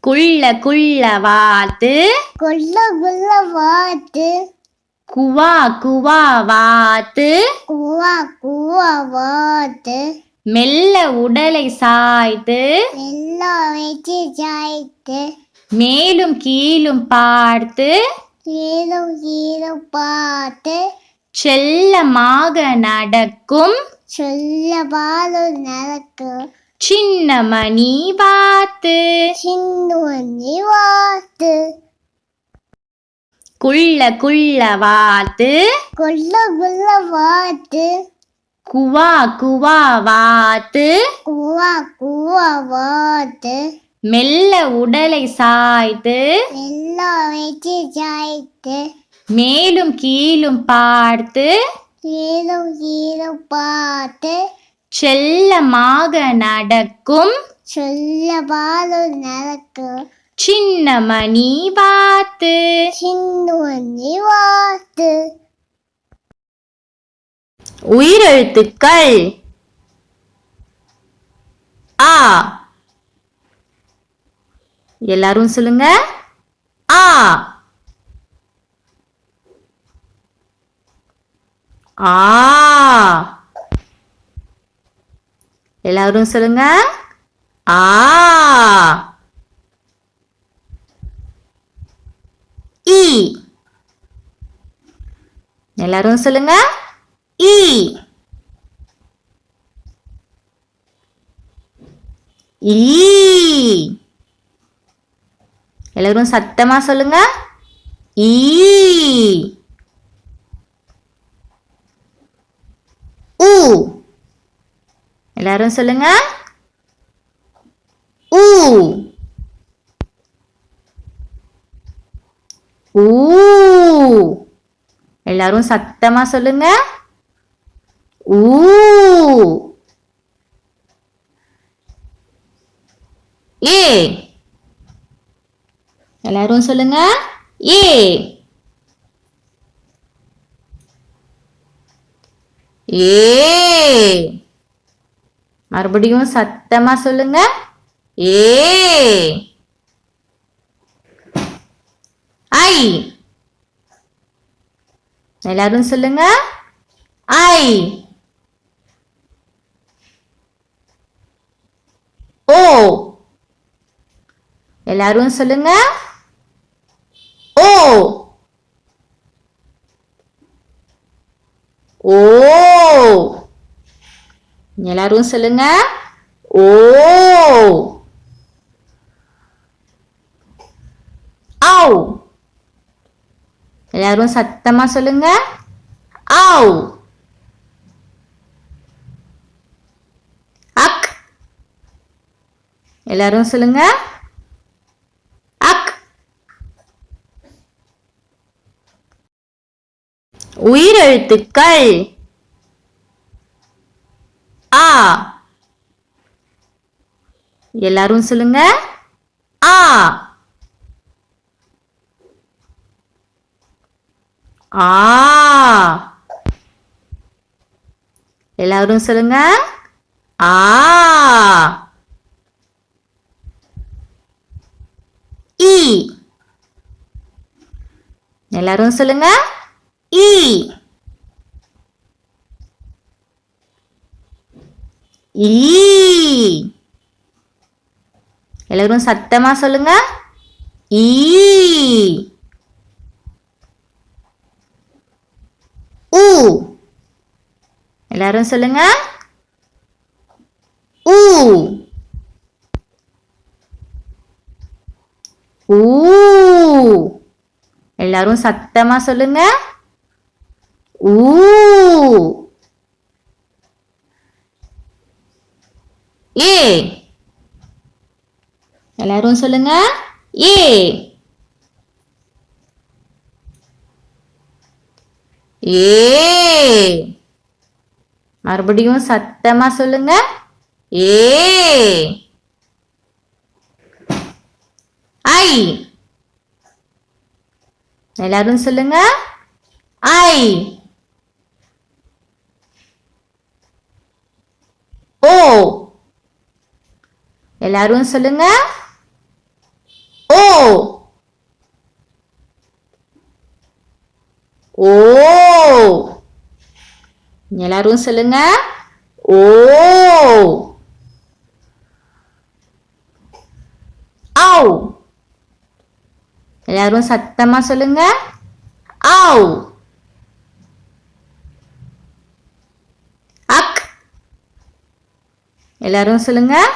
குள்ள குள்ள வாத்து குள்ள குள்ள வாத்து குவா குவா வாத்து குவா குவா வாத்து மெல்ல உடலை சாய்த்து எல்லாம் வச்சு சாய்த்து மேலும் கீழும் பார்த்து கீழும் கீழும் பார்த்து செல்லமாக நடக்கும் சொல்ல பாலும் நடக்கும் சின்ன மணி வாத்து சின்ன வாத்து குள்ள குள்ள வாத்து குள்ள குள்ள வாத்து குவா குவா வாத்து குவா குவா வாத்து மெல்ல உடலை சாய்த்து எல்லாம் வச்சு சாய்த்து மேலும் கீழும் பார்த்து கீழும் கீழும் பார்த்து செல்லமாக நடக்கும் சொல்ல பாலும் நடக்கும் சின்ன மணி வாத்து சின்ன வாத்து உயிரெழுத்துக்கள் ஆ. எல்லாரும் சொல்லுங்க ஆ. ஆ. எல்லாரும் சொல்லுங்க ஆ. ஈ. எல்லாரும் சொல்லுங்க ஈ. ஈ. எல்லாரும் சத்தமா சொல்லுங்க ஈ. ஊ. எல்லாரும் சொல்லுங்க ஊ. ஊ. எல்லாரும் சத்தமா சொல்லுங்க ஊ. ஏ. எல்லாரும் சொல்லுங்க ஏ. ஏ. மறுபடியும் சத்தமா சொல்லுங்க ஏ. ஐ. எல்லாரும் சொல்லுங்க ஐ. ஓ. எல்லாரும் சொல்லுங்க ஓ. ஓ. எல்லாரும் சொல்லுங்க ஓ. ஆவ். எல்லாரும் சத்தமா சொல்லுங்க ஆவ். அக். எல்லாரும் சொல்லுங்க அக். உயிரெழுத்துக்கள் ஆ. எல்லாரும் சொல்லுங்க ஆ. ஆ. எல்லாரும் சொல்லுங்க ஆ. ஈ. எல்லாரும் சொல்லுங்க ஈ. ஈ. எல்லாரும் சத்தமா சொல்லுங்க ஈ. ஊ. எல்லாரும் சொல்லுங்க ஊ. ஊ. எல்லாரும் சத்தமா சொல்லுங்க ஊ. ஏ. எல்லாரும் சொல்லுங்க ஏ. ஏ. மறுபடியும் சத்தமா சொல்லுங்க ஏ. ஐ. எல்லாரும் சொல்லுங்க ஐ. ஓ. எல்லாரும் சொல்லுங்க ஓ. எல்லாரும் சொல்லுங்க. ஓ. ஆவ். எல்லாரும் சத்தமா சொல்லுங்க. ஆவ். அக். எல்லாரும் சொல்லுங்க.